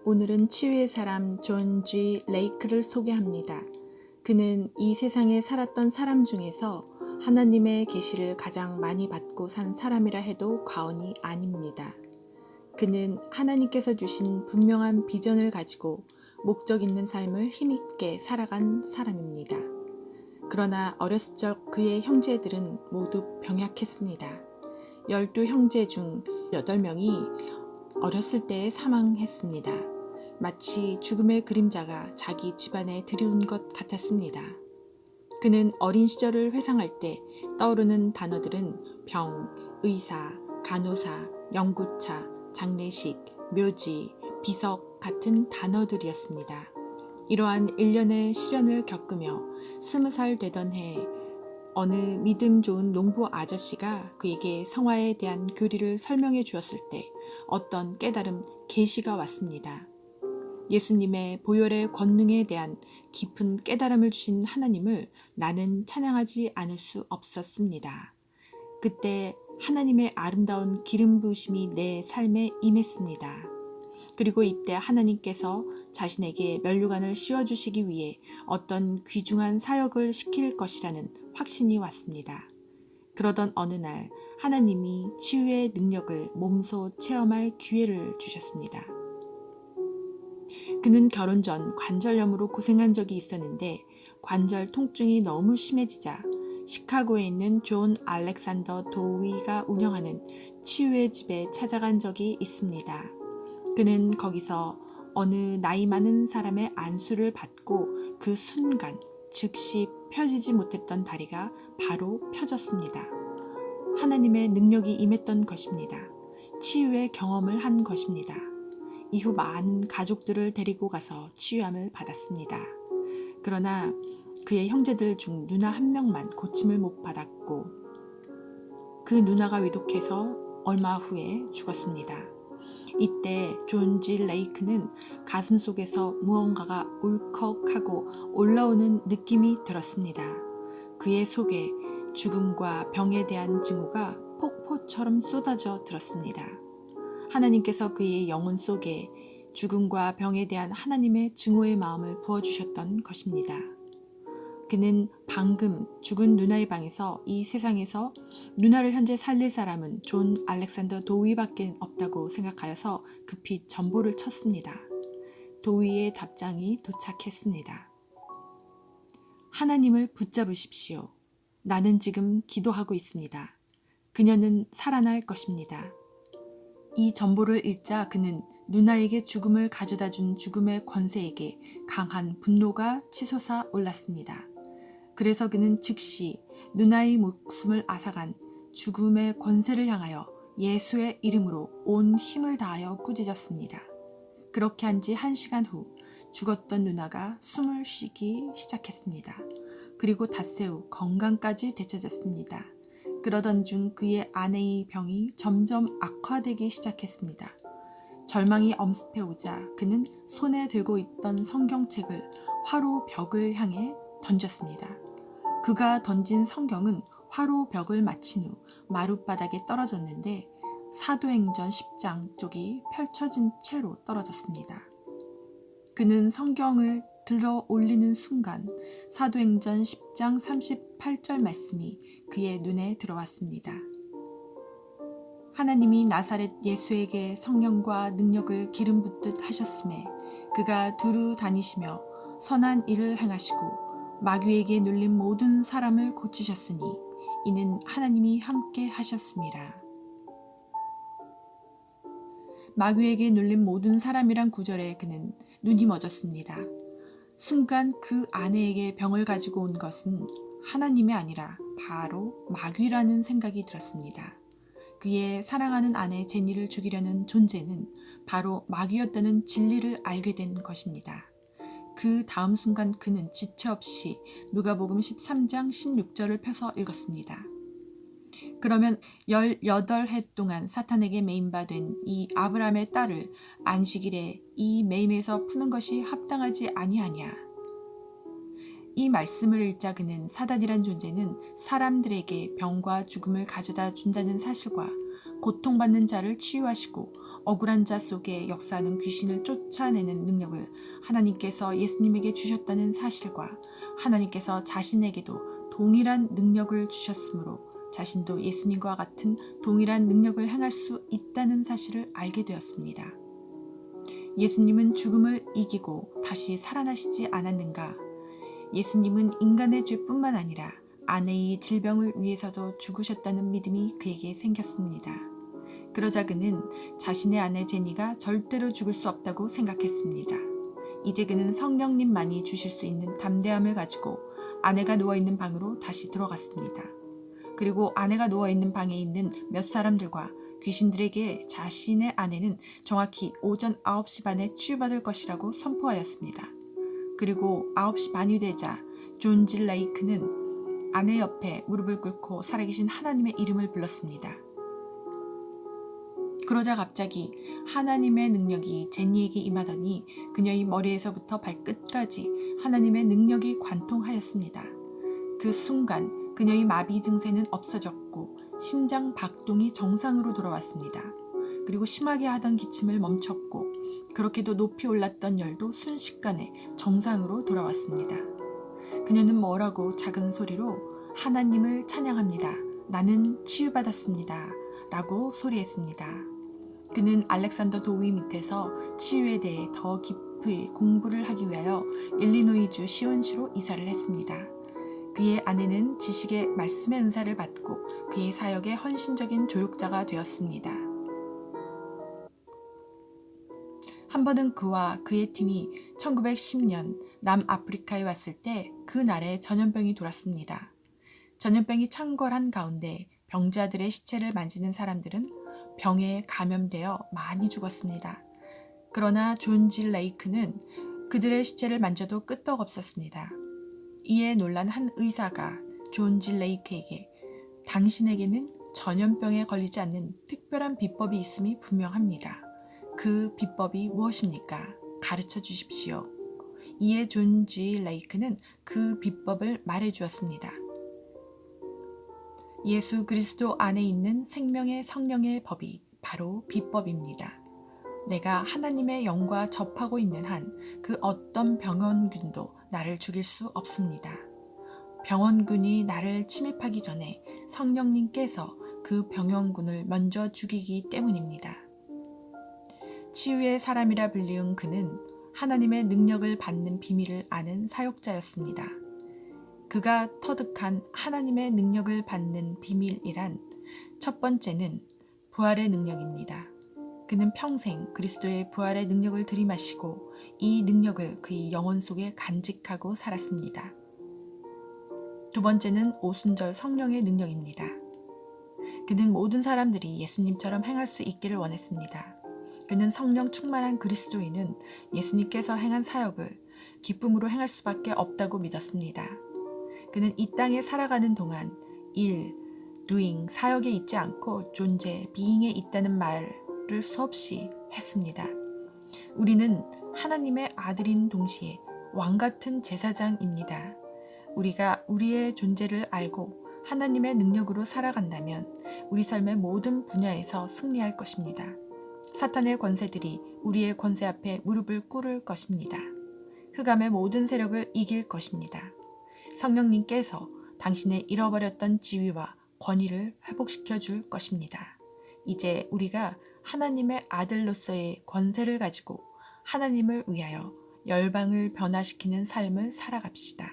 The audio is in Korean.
오늘은 치유의 사람 존 G. 레이크를 소개합니다. 그는 이 세상에 살았던 사람 중에서 하나님의 계시를 가장 많이 받고 산 사람이라 해도 과언이 아닙니다. 그는 하나님께서 주신 분명한 비전을 가지고 목적 있는 삶을 힘있게 살아간 사람입니다. 그러나 어렸을 적 그의 형제들은 모두 병약했습니다. 12형제 중 8명이 어렸을 때에 사망했습니다. 마치 죽음의 그림자가 자기 집안에 들이운 것 같았습니다. 그는 어린 시절을 회상할 때 떠오르는 단어들은 병, 의사, 간호사, 연구차, 장례식, 묘지, 비석 같은 단어들이었습니다. 이러한 일련의 시련을 겪으며 20살 되던 해 어느 믿음 좋은 농부 아저씨가 그에게 성화에 대한 교리를 설명해 주었을 때 어떤 깨달음, 계시가 왔습니다. 예수님의 보혈의 권능에 대한 깊은 깨달음을 주신 하나님을 나는 찬양하지 않을 수 없었습니다. 그때 하나님의 아름다운 기름 부으심이 내 삶에 임했습니다. 그리고 이때 하나님께서 자신에게 면류관을 씌워주시기 위해 어떤 귀중한 사역을 시킬 것이라는 확신이 왔습니다. 그러던 어느 날 하나님이 치유의 능력을 몸소 체험할 기회를 주셨습니다. 그는 결혼 전 관절염으로 고생한 적이 있었는데 관절 통증이 너무 심해지자 시카고에 있는 존 알렉산더 도위가 운영하는 치유의 집에 찾아간 적이 있습니다. 그는 거기서 어느 나이 많은 사람의 안수를 받고 그 순간 즉시 펴지지 못했던 다리가 바로 펴졌습니다. 하나님의 능력이 임했던 것입니다. 치유의 경험을 한 것입니다. 이후 많은 가족들을 데리고 가서 치유함을 받았습니다. 그러나 그의 형제들 중 누나 한 명만 고침을 못 받았고 그 누나가 위독해서 얼마 후에 죽었습니다. 이때 존 G. 레이크는 가슴 속에서 무언가가 울컥하고 올라오는 느낌이 들었습니다. 그의 속에 죽음과 병에 대한 증오가 폭포처럼 쏟아져 들었습니다. 하나님께서 그의 영혼 속에 죽음과 병에 대한 하나님의 증오의 마음을 부어주셨던 것입니다. 그는 방금 죽은 누나의 방에서 이 세상에서 누나를 현재 살릴 사람은 존 알렉산더 도위밖에 없다고 생각하여서 급히 전보를 쳤습니다. 도위의 답장이 도착했습니다. 하나님을 붙잡으십시오. 나는 지금 기도하고 있습니다. 그녀는 살아날 것입니다. 이 전보를 읽자 그는 누나에게 죽음을 가져다 준 죽음의 권세에게 강한 분노가 치솟아 올랐습니다. 그래서 그는 즉시 누나의 목숨을 앗아간 죽음의 권세를 향하여 예수의 이름으로 온 힘을 다하여 꾸짖었습니다. 그렇게 한 지 1시간 후 죽었던 누나가 숨을 쉬기 시작했습니다. 그리고 닷새 후 건강까지 되찾았습니다. 그러던 중 그의 아내의 병이 점점 악화되기 시작했습니다. 절망이 엄습해오자 그는 손에 들고 있던 성경책을 화로 벽을 향해 던졌습니다. 그가 던진 성경은 화로 벽을 맞힌 후 마룻바닥에 떨어졌는데 사도행전 10장 쪽이 펼쳐진 채로 떨어졌습니다. 그는 성경을 들어 올리는 순간 사도행전 10장 38절 말씀이 그의 눈에 들어왔습니다. 하나님이 나사렛 예수에게 성령과 능력을 기름 붓듯 하셨음에 그가 두루 다니시며 선한 일을 행하시고 마귀에게 눌린 모든 사람을 고치셨으니 이는 하나님이 함께 하셨습니다. 마귀에게 눌린 모든 사람이란 구절에 그는 눈이 멎었습니다. 순간 그 아내에게 병을 가지고 온 것은 하나님이 아니라 바로 마귀라는 생각이 들었습니다. 그의 사랑하는 아내 제니를 죽이려는 존재는 바로 마귀였다는 진리를 알게 된 것입니다. 그 다음 순간 그는 지체 없이 누가복음 13장 16절을 펴서 읽었습니다. 그러면 18해 동안 사탄에게 매임받은 이 아브라함의 딸을 안식일에 이 매임에서 푸는 것이 합당하지 아니하냐. 이 말씀을 읽자 그는 사단이란 존재는 사람들에게 병과 죽음을 가져다 준다는 사실과 고통받는 자를 치유하시고 억울한 자 속에 역사하는 귀신을 쫓아내는 능력을 하나님께서 예수님에게 주셨다는 사실과 하나님께서 자신에게도 동일한 능력을 주셨으므로 자신도 예수님과 같은 동일한 능력을 행할 수 있다는 사실을 알게 되었습니다. 예수님은 죽음을 이기고 다시 살아나시지 않았는가? 예수님은 인간의 죄뿐만 아니라 아내의 질병을 위해서도 죽으셨다는 믿음이 그에게 생겼습니다. 그러자 그는 자신의 아내 제니가 절대로 죽을 수 없다고 생각했습니다. 이제 그는 성령님만이 주실 수 있는 담대함을 가지고 아내가 누워있는 방으로 다시 들어갔습니다. 그리고 아내가 누워있는 방에 있는 몇 사람들과 귀신들에게 자신의 아내는 정확히 오전 9시 반에 치유받을 것이라고 선포하였습니다. 그리고 9시 반이 되자 존 질 레이크는 아내 옆에 무릎을 꿇고 살아계신 하나님의 이름을 불렀습니다. 그러자 갑자기 하나님의 능력이 제니에게 임하더니 그녀의 머리에서부터 발끝까지 하나님의 능력이 관통하였습니다. 그 순간 그녀의 마비 증세는 없어졌고 심장 박동이 정상으로 돌아왔습니다. 그리고 심하게 하던 기침을 멈췄고 그렇게도 높이 올랐던 열도 순식간에 정상으로 돌아왔습니다. 그녀는 뭐라고 작은 소리로 하나님을 찬양합니다. 나는 치유받았습니다. 라고 소리했습니다. 그는 알렉산더 도위 밑에서 치유에 대해 더 깊이 공부를 하기 위하여 일리노이주 시온시로 이사를 했습니다. 그의 아내는 지식의 말씀의 은사를 받고 그의 사역의 헌신적인 조력자가 되었습니다. 한 번은 그와 그의 팀이 1910년 남아프리카에 왔을 때 그날에 전염병이 돌았습니다. 전염병이 창궐한 가운데 병자들의 시체를 만지는 사람들은 병에 감염되어 많이 죽었습니다. 그러나 존 질 레이크는 그들의 시체를 만져도 끄떡없었습니다. 이에 놀란 한 의사가 존 질 레이크에게 당신에게는 전염병에 걸리지 않는 특별한 비법이 있음이 분명합니다. 그 비법이 무엇입니까? 가르쳐 주십시오. 이에 존 질 레이크는 그 비법을 말해 주었습니다. 예수 그리스도 안에 있는 생명의 성령의 법이 바로 비법입니다. 내가 하나님의 영과 접하고 있는 한 그 어떤 병원균도 나를 죽일 수 없습니다. 병원균이 나를 침입하기 전에 성령님께서 그 병원균을 먼저 죽이기 때문입니다. 치유의 사람이라 불리운 그는 하나님의 능력을 받는 비밀을 아는 사역자였습니다. 그가 터득한 하나님의 능력을 받는 비밀이란 첫 번째는 부활의 능력입니다. 그는 평생 그리스도의 부활의 능력을 들이마시고 이 능력을 그의 영혼 속에 간직하고 살았습니다. 두 번째는 오순절 성령의 능력입니다. 그는 모든 사람들이 예수님처럼 행할 수 있기를 원했습니다. 그는 성령 충만한 그리스도인은 예수님께서 행한 사역을 기쁨으로 행할 수밖에 없다고 믿었습니다. 그는 이 땅에 살아가는 동안 일, doing, 사역에 있지 않고 존재, being에 있다는 말을 수없이 했습니다. 우리는 하나님의 아들인 동시에 왕같은 제사장입니다. 우리가 우리의 존재를 알고 하나님의 능력으로 살아간다면 우리 삶의 모든 분야에서 승리할 것입니다. 사탄의 권세들이 우리의 권세 앞에 무릎을 꿇을 것입니다. 흑암의 모든 세력을 이길 것입니다. 성령님께서 당신의 잃어버렸던 지위와 권위를 회복시켜 줄 것입니다. 이제 우리가 하나님의 아들로서의 권세를 가지고 하나님을 위하여 열방을 변화시키는 삶을 살아갑시다.